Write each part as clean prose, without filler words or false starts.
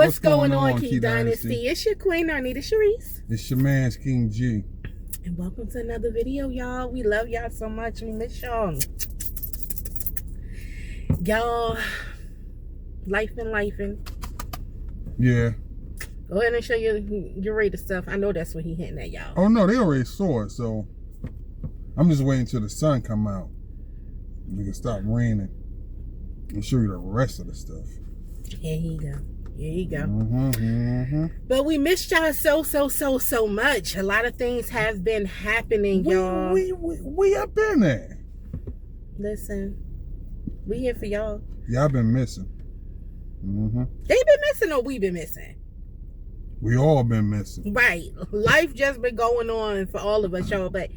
What's going on, Key Dynasty? It's your queen, Arnita Sharice. It's your man, King G. And welcome to another video, y'all. We love y'all so much. We miss y'all. Y'all, lifing. Yeah. Go ahead and show your rated stuff. I know that's what he hitting at, y'all. Oh, no, they already saw it, so I'm just waiting till the sun come out. We can stop raining and show you the rest of the stuff. Here you go. But we missed y'all so much. A lot of things have been happening, y'all. We up in there. Listen, we here for y'all. Y'all been missing. They been missing or we been missing? We all been missing. Right. Life just been going on for all of us, y'all. But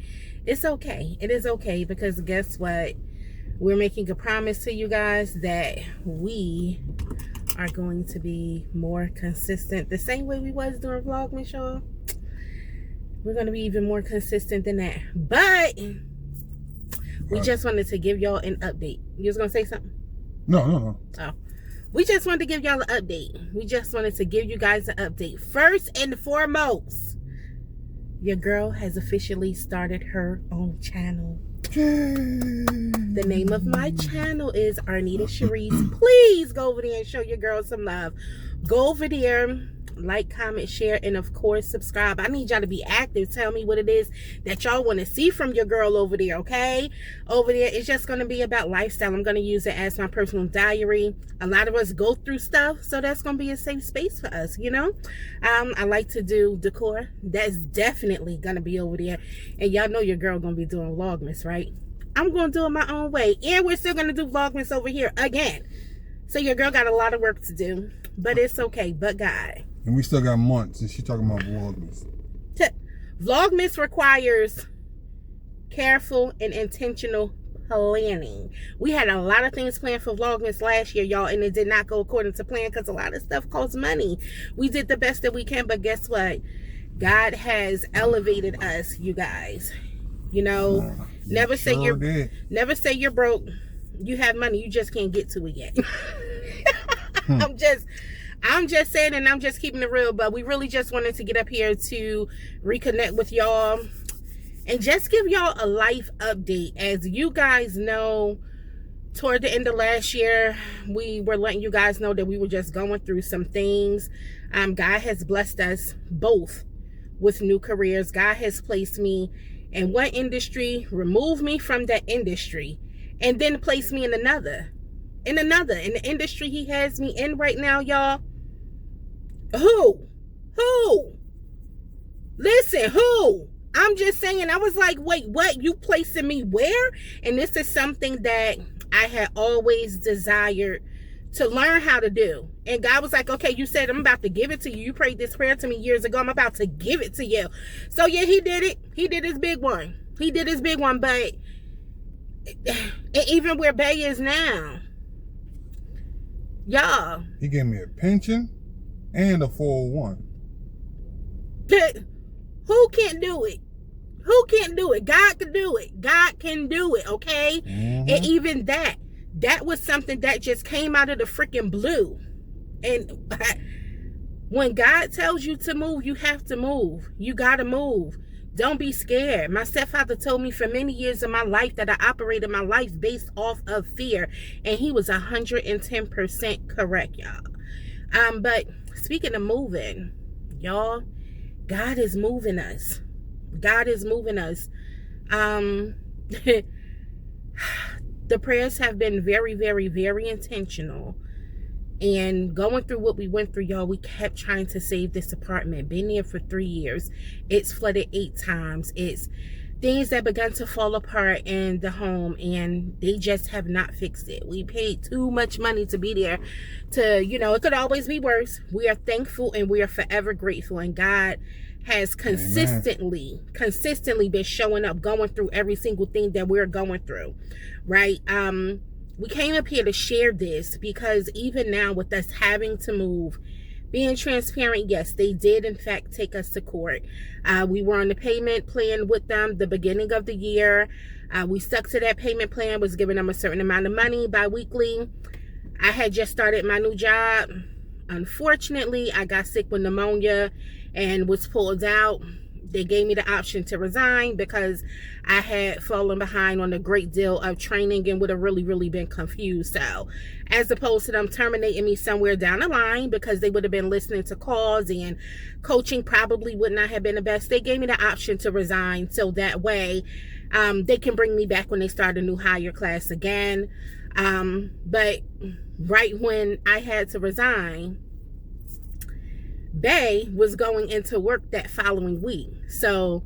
it's okay. It is okay because guess what? We're making a promise to you guys that we are going to be more consistent. The same way we was during Vlogmas, y'all. We're going to be even more consistent than that. But we just wanted to give y'all an update. You was going to say something? No. Oh. We just wanted to give y'all an update. We just wanted to give you guys an update. First and foremost, your girl has officially started her own channel. The name of my channel is Arnita Sharice. Please go over there and show your girl some love. Go over there, like, comment, share, and of course subscribe. I need y'all to be active. Tell me what it is that y'all want to see from your girl over there, okay? Over there, it's just going to be about lifestyle. I'm going to use it as my personal diary. A lot of us go through stuff, so that's going to be a safe space for us, you know? I like to do decor. That's definitely going to be over there. And y'all know your girl going to be doing Vlogmas, right? I'm going to do it my own way. And we're still going to do Vlogmas over here again. So your girl got a lot of work to do. But it's okay. But God. And we still got months, and she's talking about Vlogmas. Vlogmas requires careful and intentional planning. We had a lot of things planned for Vlogmas last year, y'all, and it did not go according to plan because a lot of stuff costs money. We did the best that we can, but guess what? God has elevated us, you guys. You know, never say you're broke. You have money, you just can't get to it yet. I'm just saying, and I'm just keeping it real, but we really just wanted to get up here to reconnect with y'all and just give y'all a life update. As you guys know, toward the end of last year, we were letting you guys know that we were just going through some things. God has blessed us both with new careers. God has placed me in one industry, removed me from that industry, and then placed me in another. In the industry he has me in right now, y'all. Who? Listen, who? I'm just saying, I was like, wait, what? You placing me where? And this is something that I had always desired to learn how to do. And God was like, okay, you said I'm about to give it to you. You prayed this prayer to me years ago. I'm about to give it to you. So yeah, he did it. He did his big one. But even where Bay is now, y'all. He gave me a pension and a 401. Who can't do it? Who can't do it? God can do it. God can do it, okay? And even that was something that just came out of the freaking blue. And when God tells you to move, you have to move. You gotta move. Don't be scared. My stepfather told me for many years of my life that I operated my life based off of fear. And he was 110% correct, y'all. But speaking of moving, y'all, God is moving us. God is moving us. The prayers have been very intentional. And going through what we went through, y'all, we kept trying to save this apartment. Been there for 3 years. It's flooded 8 times. It's things that began to fall apart in the home, and they just have not fixed it. We paid too much money to be there to, you know, it could always be worse. We are thankful and we are forever grateful. And God has consistently been showing up, going through every single thing that we're going through, right? We came up here to share this because even now with us having to move, being transparent, yes, they did in fact take us to court. We were on the payment plan with them the beginning of the year. We stuck to that payment plan, was giving them a certain amount of money bi-weekly. I had just started my new job. unfortunately, I got sick with pneumonia and was pulled out. They gave me the option to resign because I had fallen behind on a great deal of training and would have really been confused. So as opposed to them terminating me somewhere down the line because they would have been listening to calls and coaching probably would not have been the best, they gave me the option to resign so that way they can bring me back when they start a new hire class again. But right when I had to resign, Bay was going into work that following week. So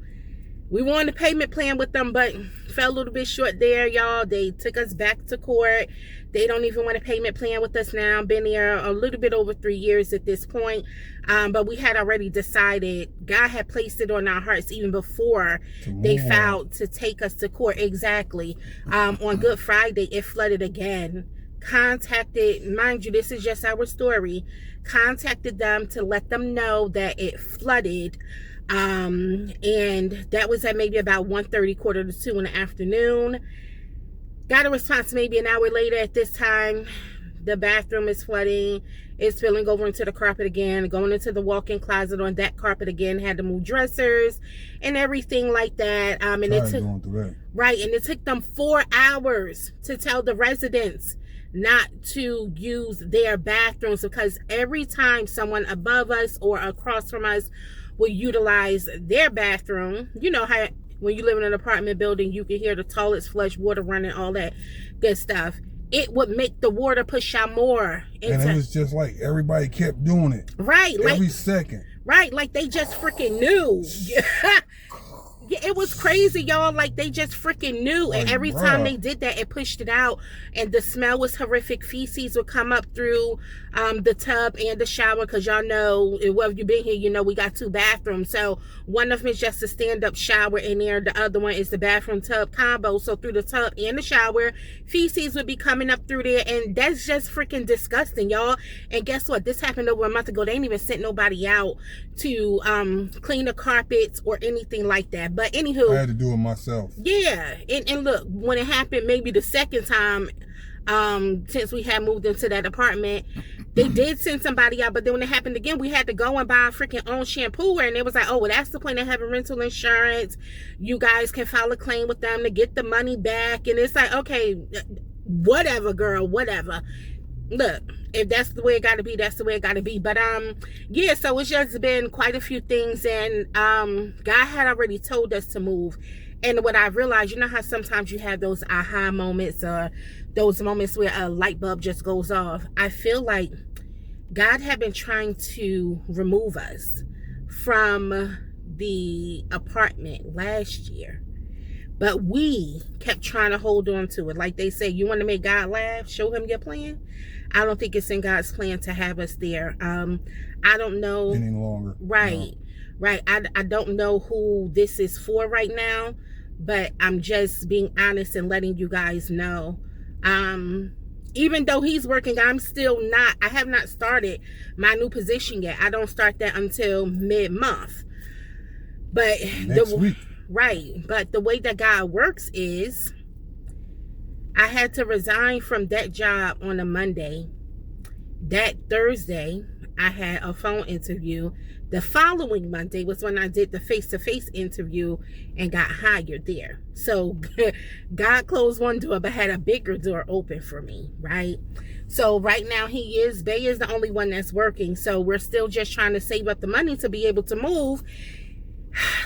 we were on the payment plan with them, but fell a little bit short there, y'all. They took us back to court. They don't even want a payment plan with us now. Been here a little bit over 3 years at this point. But we had already decided, God had placed it on our hearts even before they filed to take us to court. Exactly. On Good Friday, it flooded again. Contacted, mind you, this is just our story, contacted them to let them know that it flooded, and that was at maybe about 1:30, 1:45 in the afternoon. Got a response maybe an hour later. At this time, the bathroom is flooding, it's spilling over into the carpet again, going into the walk-in closet on that carpet again, had to move dressers and everything like that. And it took, right, and it took them 4 hours to tell the residents not to use their bathrooms, because every time someone above us or across from us will utilize their bathroom, you know how when you live in an apartment building, you can hear the toilets flush, water running, all that good stuff. It would make the water push out more. And it was just like everybody kept doing it. Right. Every second. Right. Like they just freaking knew. Yeah, it was crazy, y'all. Like they just freaking knew. And every time they did that, it pushed it out. And the smell was horrific. Feces would come up through the tub and the shower. Because y'all know, well, if you've been here, you know we got 2 bathrooms. So one of them is just a stand-up shower in there. The other one is the bathroom tub combo. So through the tub and the shower, feces would be coming up through there. And that's just freaking disgusting, y'all. And guess what? This happened over a month ago. They ain't even sent nobody out to clean the carpets or anything like that. But anywho, I had to do it myself. Yeah, and look, when it happened, maybe the second time, since we had moved into that apartment, they did send somebody out. But then when it happened again, we had to go and buy our freaking own shampoo. And it was like, oh, well, that's the point of having rental insurance. You guys can file a claim with them to get the money back. And it's like, okay, whatever, girl, whatever. Look, if that's the way it got to be, that's the way it got to be. But yeah, so it's just been quite a few things, and God had already told us to move. And what I realized, you know how sometimes you have those aha moments, or those moments where a light bulb just goes off. I feel like God had been trying to remove us from the apartment last year, but we kept trying to hold on to it. Like they say, you want to make God laugh, show him your plan. I don't think it's in God's plan to have us there. I don't know any longer. Right. No. Right. I don't know who this is for right now, but I'm just being honest and letting you guys know. Even though he's working, I have not started my new position yet. I don't start that until mid-month. But next week. Right. But the way that God works is, I had to resign from that job on a Monday. That Thursday, I had a phone interview. The following Monday was when I did the face-to-face interview and got hired there. So God closed one door but had a bigger door open for me, right? So right now Bay is the only one that's working. So we're still just trying to save up the money to be able to move.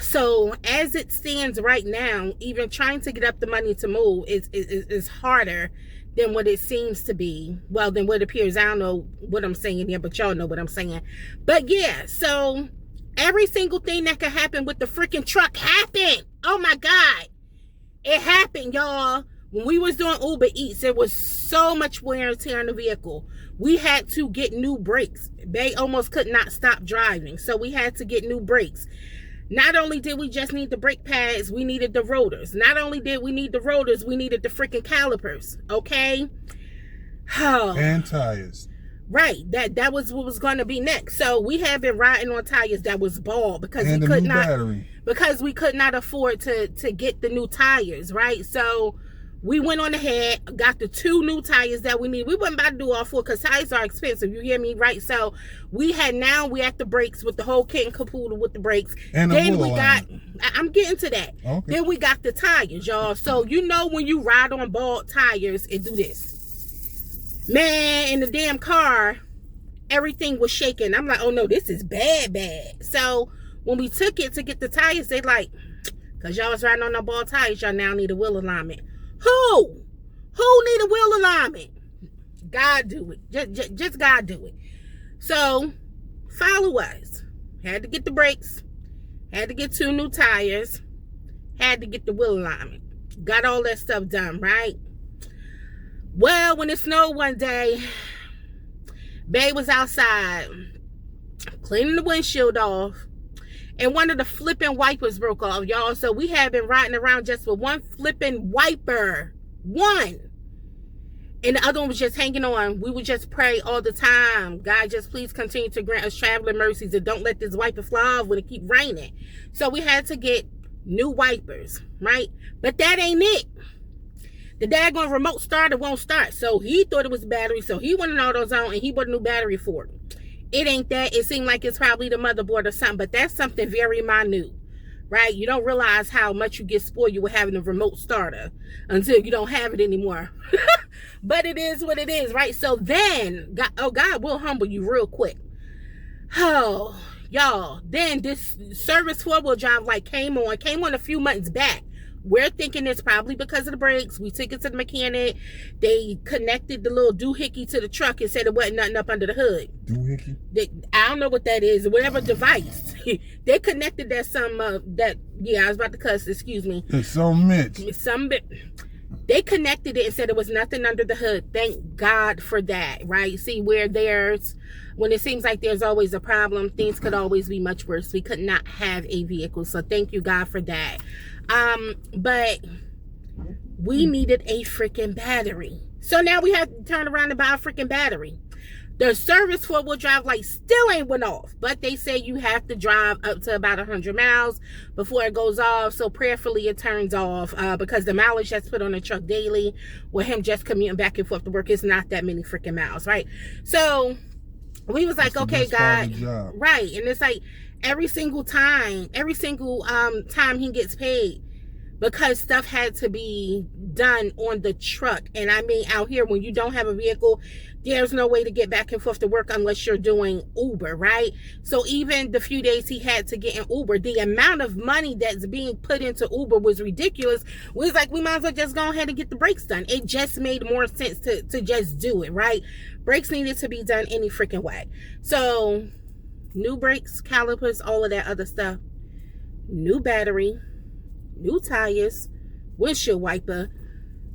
So as it stands right now, even trying to get up the money to move is harder than what it seems to be. Well, than what it appears. I don't know what I'm saying here, but y'all know what I'm saying. But yeah, so every single thing that could happen with the freaking truck happened. Oh my God. It happened, y'all. When we was doing Uber Eats, there was so much wear and tear on the vehicle. We had to get new brakes. They almost could not stop driving. So we had to get new brakes. Not only did we just need the brake pads, we needed the rotors. Not only did we need the rotors, we needed the freaking calipers, okay? Oh. And tires. Right, that was what was going to be next. So we have been riding on tires that was bald because we could not afford to get the new tires, right? So We went on ahead, got the 2 new tires that we need. We wasn't about to do all 4 because tires are expensive. You hear me, right? So we at the brakes with the whole kit and caboodle with the brakes. And then we got, I'm getting to that. Okay. Then we got the tires, y'all. So you know when you ride on bald tires, it do this. Man, in the damn car, everything was shaking. I'm like, oh no, this is bad. So when we took it to get the tires, they like, because y'all was riding on the bald tires, y'all now need a wheel alignment. Who need a wheel alignment? God do it. Just God do it. So follow us. Had to get the brakes. Had to get 2 new tires. Had to get the wheel alignment. Got all that stuff done, right? Well, when it snowed one day, Bae was outside cleaning the windshield off, and one of the flipping wipers broke off, y'all. So we had been riding around just with one flipping wiper. One. And the other one was just hanging on. We would just pray all the time. God, just please continue to grant us traveling mercies and don't let this wiper fly off when it keep raining. So we had to get new wipers, right? But that ain't it. The daggone remote starter won't start. So he thought it was battery. So he went in AutoZone and he bought a new battery for it. It ain't that. It seemed like it's probably the motherboard or something, but that's something very minute, right? You don't realize how much you get spoiled with having a remote starter until you don't have it anymore. But it is what it is, right? So then, God will humble you real quick. Oh, y'all. Then this service 4-wheel drive light came on a few months back. We're thinking it's probably because of the brakes. We took it to the mechanic. They connected the little doohickey to the truck and said it wasn't nothing up under the hood. Doohickey? I don't know what that is. Whatever device. They connected that I was about to cuss, excuse me. It's so Mitch. They connected it and said it was nothing under the hood. Thank God for that, right? See, when it seems like there's always a problem, things could always be much worse. We could not have a vehicle. So thank you, God, for that. But we needed a freaking battery. So now we have to turn around and buy a freaking battery. The service 4-wheel drive light still ain't went off, but they say you have to drive up to about 100 miles before it goes off. So prayerfully it turns off because the mileage that's put on the truck daily with him just commuting back and forth to work is not that many freaking miles, right? So we was like, okay, God, right? And it's like every single time he gets paid, because stuff had to be done on the truck. And I mean, out here, when you don't have a vehicle, there's no way to get back and forth to work unless you're doing Uber, right? So even the few days he had to get in Uber, the amount of money that's being put into Uber was ridiculous. We was like, we might as well just go ahead and get the brakes done. It just made more sense to just do it, right? Brakes needed to be done any freaking way. So new brakes, calipers, all of that other stuff. New battery, new tires, windshield wiper,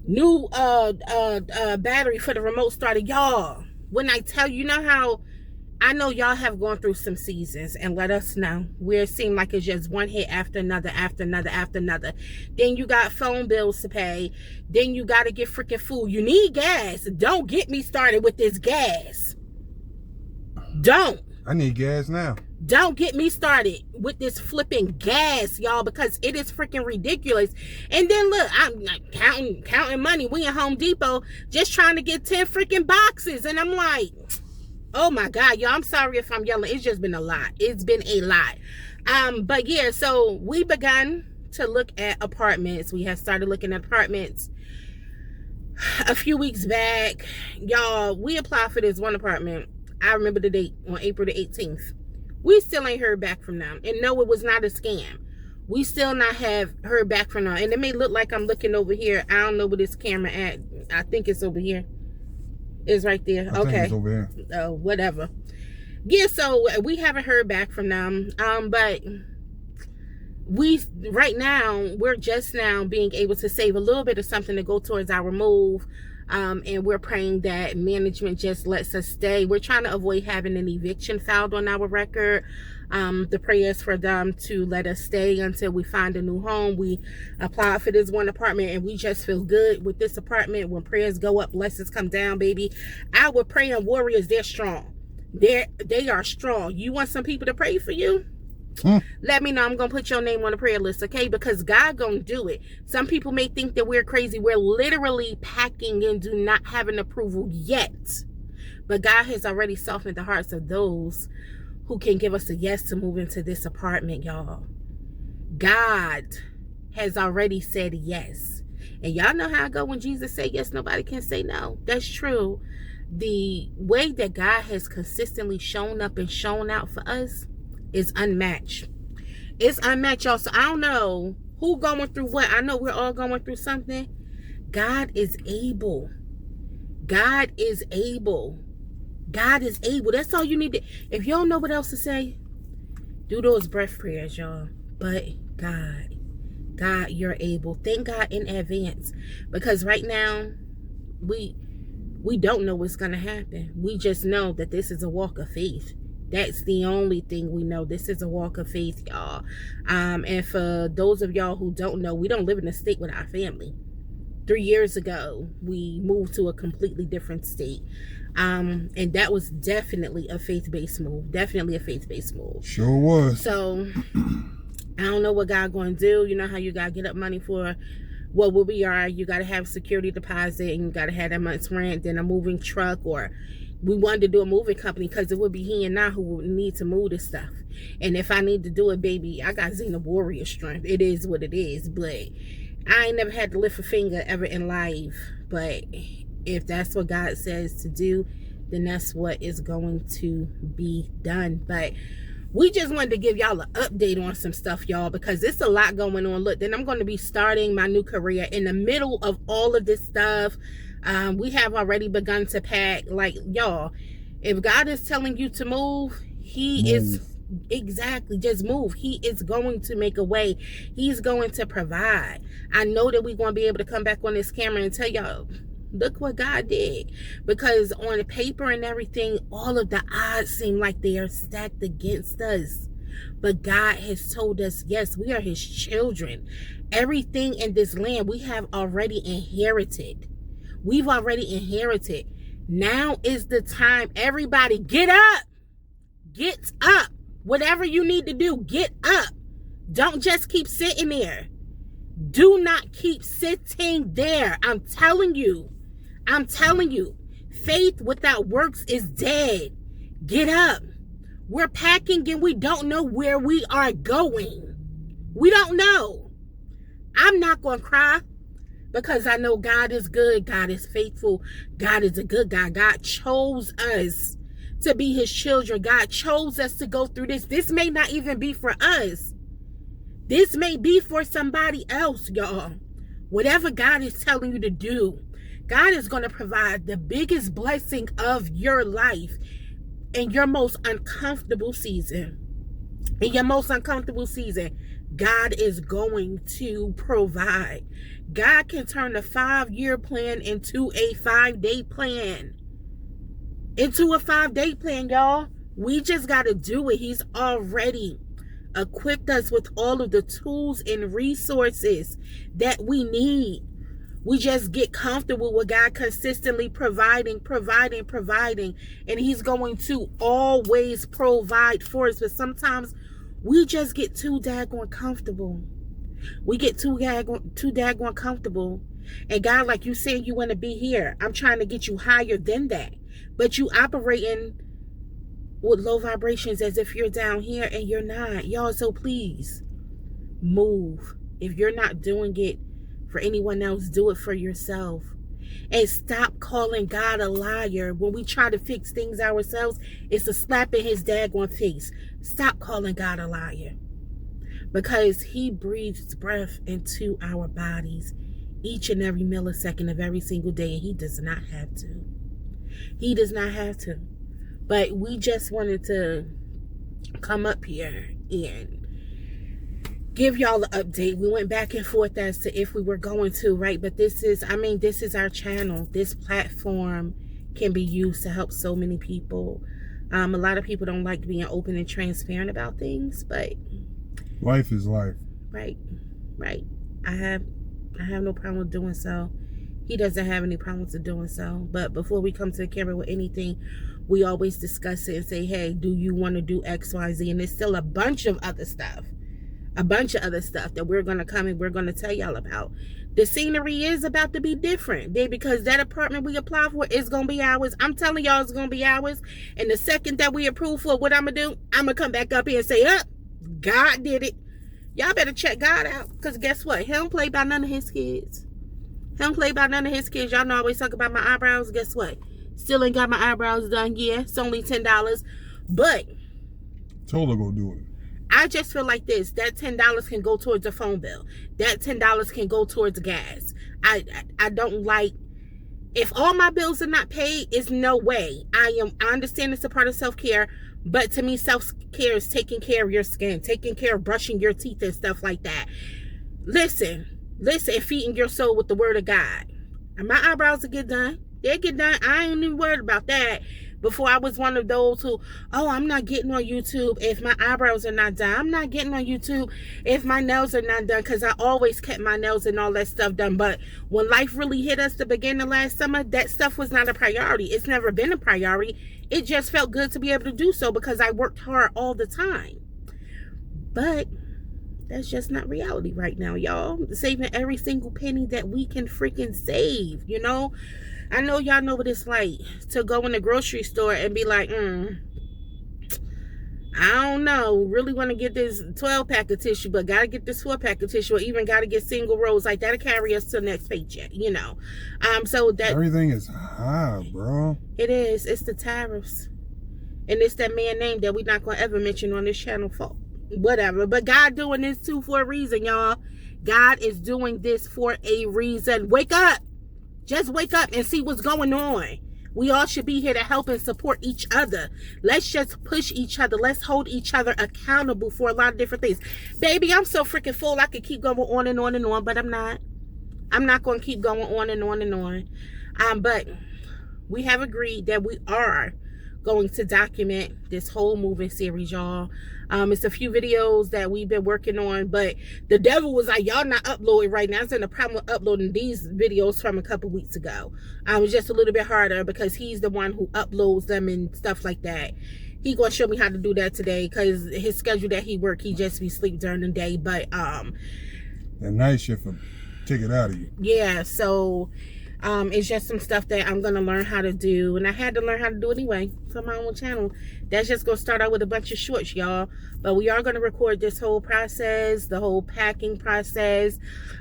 new battery for the remote starter. Y'all, when I tell you, know how I know y'all have gone through some seasons, and let us know where it seemed like it's just one hit after another. Then you got phone bills to pay. Then you got to get freaking food. You need gas. Don't get me started with this gas. I need gas now. Don't get me started with this flipping gas, y'all, because it is freaking ridiculous. And then look, I'm counting money. We in Home Depot just trying to get 10 freaking boxes. And I'm like, oh my God, y'all, I'm sorry if I'm yelling. It's just been a lot. It's been a lot. But yeah, so we begun to look at apartments. We have started looking at apartments a few weeks back. Y'all, we applied for this one apartment. I remember the date, on April the 18th. We still ain't heard back from them. And no, it was not a scam. We still not have heard back from them. And it may look like I'm looking over here. I don't know where this camera at. I think it's over here. It's right there. I think it's over here. Oh, whatever. Yeah, so we haven't heard back from them. But right now, we're just now being able to save a little bit of something to go towards our move. And we're praying that management just lets us stay. We're trying to avoid having an eviction filed on our record. The prayers for them to let us stay until we find a new home. We applied for this one apartment and we just feel good with this apartment. When prayers go up, blessings come down, baby. Our praying warriors, they're strong. They are strong. You want some people to pray for you? Let me know. I'm going to put your name on the prayer list, okay? Because God going to do it. Some people may think that we're crazy. We're literally packing and do not have an approval yet. But God has already softened the hearts of those who can give us a yes to move into this apartment, y'all. God has already said yes. And y'all know how I go when Jesus said yes, nobody can say no. That's true. The way that God has consistently shown up and shown out for us is unmatched. It's unmatched, y'all. So I don't know who going through what. I know we're all going through something. God is able. God is able. God is able. That's all you need to. If you don't know what else to say, do those breath prayers, y'all. But God, you're able. Thank God in advance. Because right now, we don't know what's going to happen. We just know that this is a walk of faith. That's the only thing we know. This is a walk of faith, y'all. And for those of y'all who don't know, we don't live in a state with our family. 3 years ago, we moved to a completely different state. And that was definitely a faith-based move. Definitely a faith-based move. Sure was. So, I don't know what God going to do. You know how you got to get up money for what will be our, you got to have security deposit and you got to have that month's rent, then a moving truck, or we wanted to do a moving company because it would be he and I who would need to move this stuff. And if I need to do it, baby, I got Xena warrior strength. It is what it is. But I ain't never had to lift a finger ever in life. But if that's what God says to do, then that's what is going to be done. But we just wanted to give y'all an update on some stuff, y'all, because there's a lot going on. Look, then I'm going to be starting my new career in the middle of all of this stuff. We have already begun to pack. Like, y'all, if God is telling you to move, he is exactly, just move. He is going to make a way. He's going to provide. I know that we're going to be able to come back on this camera and tell y'all, look what God did. Because on the paper and everything, all of the odds seem like they are stacked against us. But God has told us, yes, we are his children. Everything in this land we have already inherited. We've already inherited. Now is the time. Everybody get up. Get up. Whatever you need to do, get up. Don't just keep sitting there. Do not keep sitting there. I'm telling you. Faith without works is dead. Get up. We're packing and we don't know where we are going. We don't know. I'm not going to cry. Because I know God is good. God is faithful. God is a good God. God chose us to be his children. God chose us to go through this. This may not even be for us. This may be for somebody else, y'all. Whatever God is telling you to do, God is going to provide the biggest blessing of your life in your most uncomfortable season. In your most uncomfortable season, God is going to provide. God can turn a 5-year plan into a 5-day plan. Into a 5-day plan, y'all. We just got to do it. He's already equipped us with all of the tools and resources that we need. We just get comfortable with God consistently providing. And he's going to always provide for us. But sometimes we just get too daggone comfortable. We get too daggone comfortable. And God, like you said, you want to be here. I'm trying to get you higher than that. But you operating with low vibrations as if you're down here and you're not. Y'all, so please move. If you're not doing it for anyone else, do it for yourself. And stop calling God a liar. When we try to fix things ourselves, it's a slap in his daggone face. Stop calling God a liar. Because he breathes breath into our bodies each and every millisecond of every single day. And he does not have to. He does not have to. But we just wanted to come up here and give y'all an update. We went back and forth as to if we were going to, right? But this is our channel. This platform can be used to help so many people. A lot of people don't like being open and transparent about things, but life is life. Right. I have no problem with doing so. He doesn't have any problems with doing so. But before we come to the camera with anything, we always discuss it and say, hey, do you want to do XYZ? And there's still a bunch of other stuff that we're going to come and we're going to tell y'all about. The scenery is about to be different, baby, because that apartment we apply for is going to be ours. I'm telling y'all it's going to be ours. And the second that we approve for what I'm going to do, I'm going to come back up here and say, God did it. Y'all better check God out, because guess what? He don't play by none of his kids. Y'all know I always talk about my eyebrows. Guess what? Still ain't got my eyebrows done. Yeah, it's only $10. But told her go do it. I just feel like this. That $10 can go towards a phone bill. That $10 can go towards gas. I don't like, if all my bills are not paid, it's no way. I understand it's a part of self-care, but to me, self-care is taking care of your skin, taking care of brushing your teeth and stuff like that. Listen, and feeding your soul with the word of God. And my eyebrows will get done. They get done. I ain't even worried about that. Before, I was one of those who, I'm not getting on YouTube if my eyebrows are not done. I'm not getting on YouTube if my nails are not done, because I always kept my nails and all that stuff done. But when life really hit us the beginning of last summer, that stuff was not a priority. It's never been a priority. It just felt good to be able to do so because I worked hard all the time. But that's just not reality right now, y'all. Saving every single penny that we can freaking save, you know? I know y'all know what it's like to go in the grocery store and be like, I don't know, really want to get this 12-pack of tissue, but got to get this 4-pack of tissue, or even got to get single rolls. Like, that'll carry us to the next paycheck, you know? So that everything is high, bro. It is. It's the tariffs. And it's that man name that we're not going to ever mention on this channel for whatever. But God doing this too for a reason, y'all. God is doing this for a reason. Wake up. Just wake up and see what's going on. We all should be here to help and support each other. Let's just push each other. Let's hold each other accountable for a lot of different things. Baby, I'm so freaking full. I could keep going on and on and on, but I'm not. I'm not going to keep going on and on and on. But we have agreed that we are going to document this whole moving series, y'all. It's a few videos that we've been working on, but the devil was like, y'all not uploading right now. It's in the problem with uploading these videos from a couple weeks ago. It's just a little bit harder because he's the one who uploads them and stuff like that. He gonna show me how to do that today, because his schedule that he work, he just be sleep during the day. But that night shift will take it out of you. Yeah, so it's just some stuff that I'm going to learn how to do. And I had to learn how to do it anyway for my own channel. That's just going to start out with a bunch of shorts, y'all. But we are going to record this whole process, the whole packing process.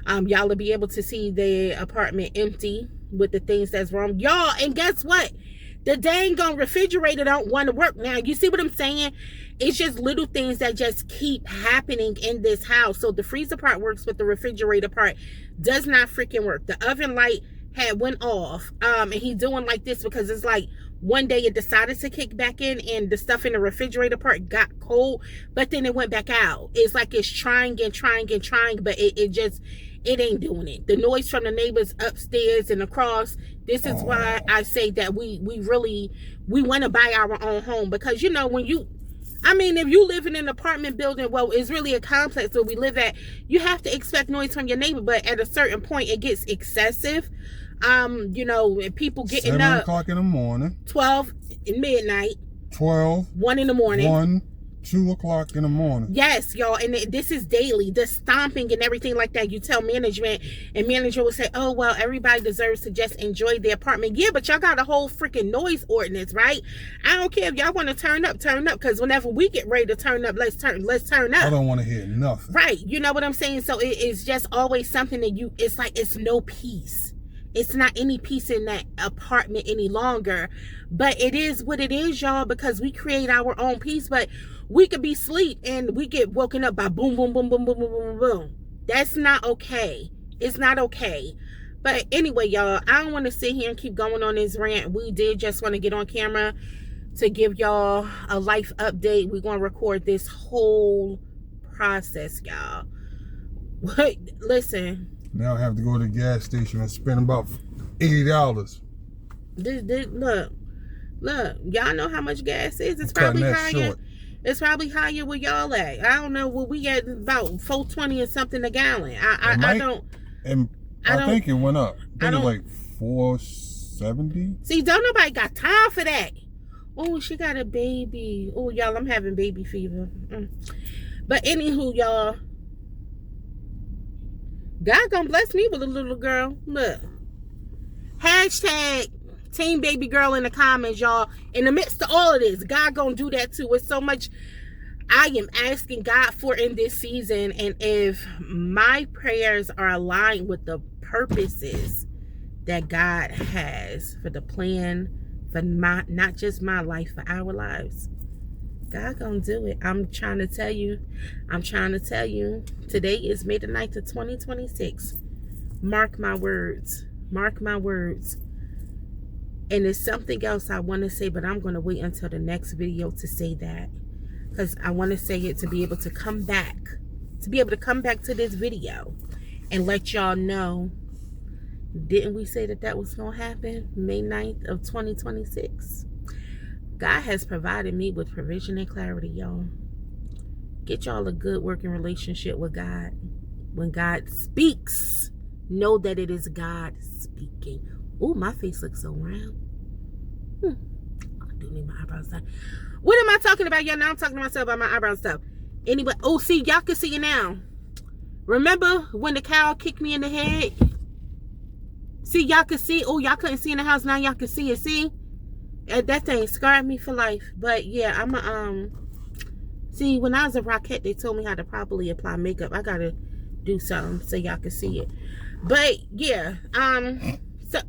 Y'all will be able to see the apartment empty with the things that's wrong. Y'all, and guess what? The dang on refrigerator don't want to work now. You see what I'm saying? It's just little things that just keep happening in this house. So the freezer part works, but the refrigerator part does not freaking work. The oven light had went off, and he doing like this because it's like one day it decided to kick back in and the stuff in the refrigerator part got cold, but then it went back out. It's like it's trying, but it ain't doing it. The noise from the neighbors upstairs and across, this is why I say that we want to buy our own home, because you know, when you, if you live in an apartment building, well, it's really a complex where we live at, you have to expect noise from your neighbor, but at a certain point it gets excessive. You know, people getting 7 up o'clock in the morning, 12 in midnight, 12, 1 in the morning, 1, 2 o'clock in the morning. Yes, y'all, and this is daily, the stomping and everything like that. You tell management, and manager will say, oh, well, everybody deserves to just enjoy the apartment. Yeah, but y'all got a whole freaking noise ordinance, right? I don't care if y'all want to turn up, because whenever we get ready to turn up, let's turn up. I don't want to hear nothing. Right, you know what I'm saying? So it's just always something that it's like, it's no peace. It's not any peace in that apartment any longer. But it is what it is, y'all, because we create our own peace. But we could be asleep and we get woken up by boom, boom, boom, boom, boom, boom, boom, boom. That's not okay. It's not okay. But anyway, y'all, I don't want to sit here and keep going on this rant. We did just want to get on camera to give y'all a life update. We're going to record this whole process, y'all. Listen. Now I have to go to the gas station and spend about $80. Look, y'all know how much gas is. It's probably higher. Short. It's probably higher where y'all at. I don't know where we at, about $4.20 or something a gallon. I don't. And I think it went up. I think it was like $4.70. See, don't nobody got time for that. Oh, she got a baby. Oh, y'all, I'm having baby fever. But anywho, y'all, God gonna bless me with a little girl. Look. Hashtag team baby girl in the comments, y'all. In the midst of all of this, God gonna do that too. With so much I am asking God for in this season, and if my prayers are aligned with the purposes that God has for the plan for my, not just my life, for our lives, God gonna do it. I'm trying to tell you. Today is May the 9th of 2026. Mark my words. Mark my words. And there's something else I want to say, but I'm going to wait until the next video to say that. Because I want to say it to be able to come back. To be able to come back to this video and let y'all know. Didn't we say that was going to happen? May 9th of 2026. God has provided me with provision and clarity, y'all. Get y'all a good working relationship with God. When God speaks, know that it is God speaking. Oh, my face looks so round. I do need my eyebrows done. What am I talking about, y'all? Now I'm talking to myself about my eyebrow stuff. Anyway, oh, see, y'all can see it now. Remember when the cow kicked me in the head? See, y'all can see. Oh, y'all couldn't see in the house. Now y'all can see it. See? That thing scarred me for life. But yeah, I'm a, see, when I was a Rockette, they told me how to properly apply makeup. I gotta do something so y'all can see it. But yeah, so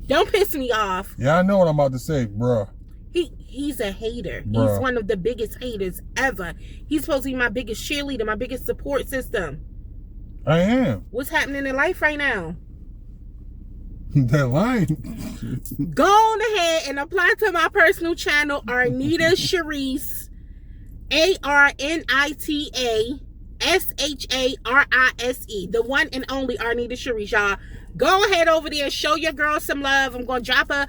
don't piss me off. Yeah, I know what I'm about to say, bruh. He's a hater. Bruh. He's one of the biggest haters ever. He's supposed to be my biggest cheerleader, my biggest support system. I am. What's happening in life right now? That line. Go on ahead and apply to my personal channel, Arnita Sharise, ARNITA SHARISE, the one and only Arnita Sharise, y'all. Go ahead over there, show your girl some love. I'm going to drop a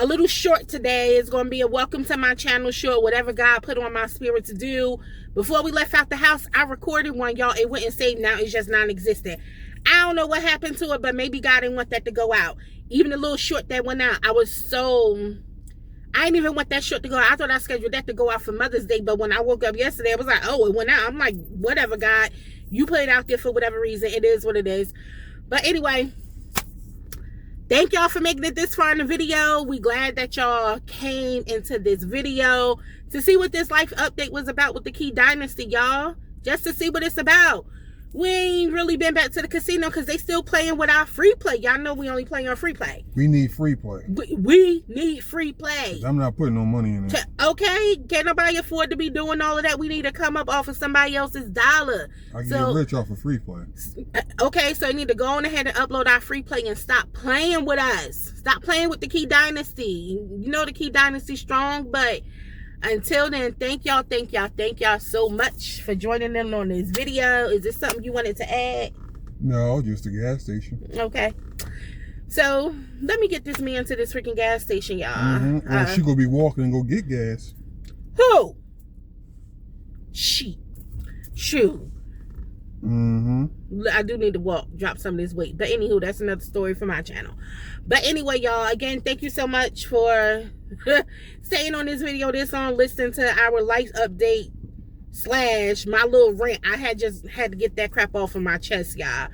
little short today. It's going to be a welcome to my channel short, whatever God put on my spirit to do. Before we left out the house, I recorded one, y'all. It wouldn't save now. It's just non-existent. I don't know what happened to it, but maybe God didn't want that to go out. Even the little short that went out, I didn't even want that short to go out. I thought I scheduled that to go out for Mother's Day, but when I woke up yesterday, I was like, oh, it went out. I'm like, whatever, God. You put it out there for whatever reason. It is what it is. But anyway, thank y'all for making it this far in the video. We glad that y'all came into this video to see what this life update was about with the Key Dynasty, y'all. Just to see what it's about. We ain't really been back to the casino because they still playing with our free play. Y'all know we only play on free play. We need free play. We need free play. I'm not putting no money in it. Okay? Can't nobody afford to be doing all of that. We need to come up off of somebody else's dollar. I can get rich off of free play. Okay, so you need to go on ahead and upload our free play and stop playing with us. Stop playing with the Key Dynasty. You know the Key Dynasty strong, but until then, thank y'all so much for joining in on this video. Is this something you wanted to add? No, just a gas station. Okay. So, let me get this man to this freaking gas station, y'all. She gonna be walking and go get gas. Who? She. Shoo. I do need to drop some of this weight. But anywho, that's another story for my channel. But anyway, y'all, again, thank you so much for staying on this video this long, listening to our life update / my little rant. I had to get that crap off of my chest, y'all.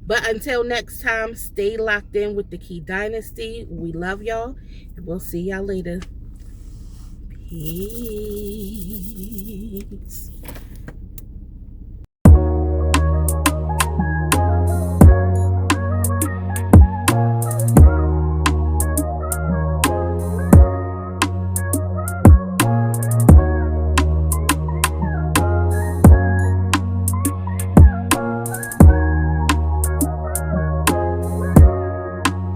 But until next time, stay locked in with the Key Dynasty. We love y'all, and we'll see y'all later. Peace.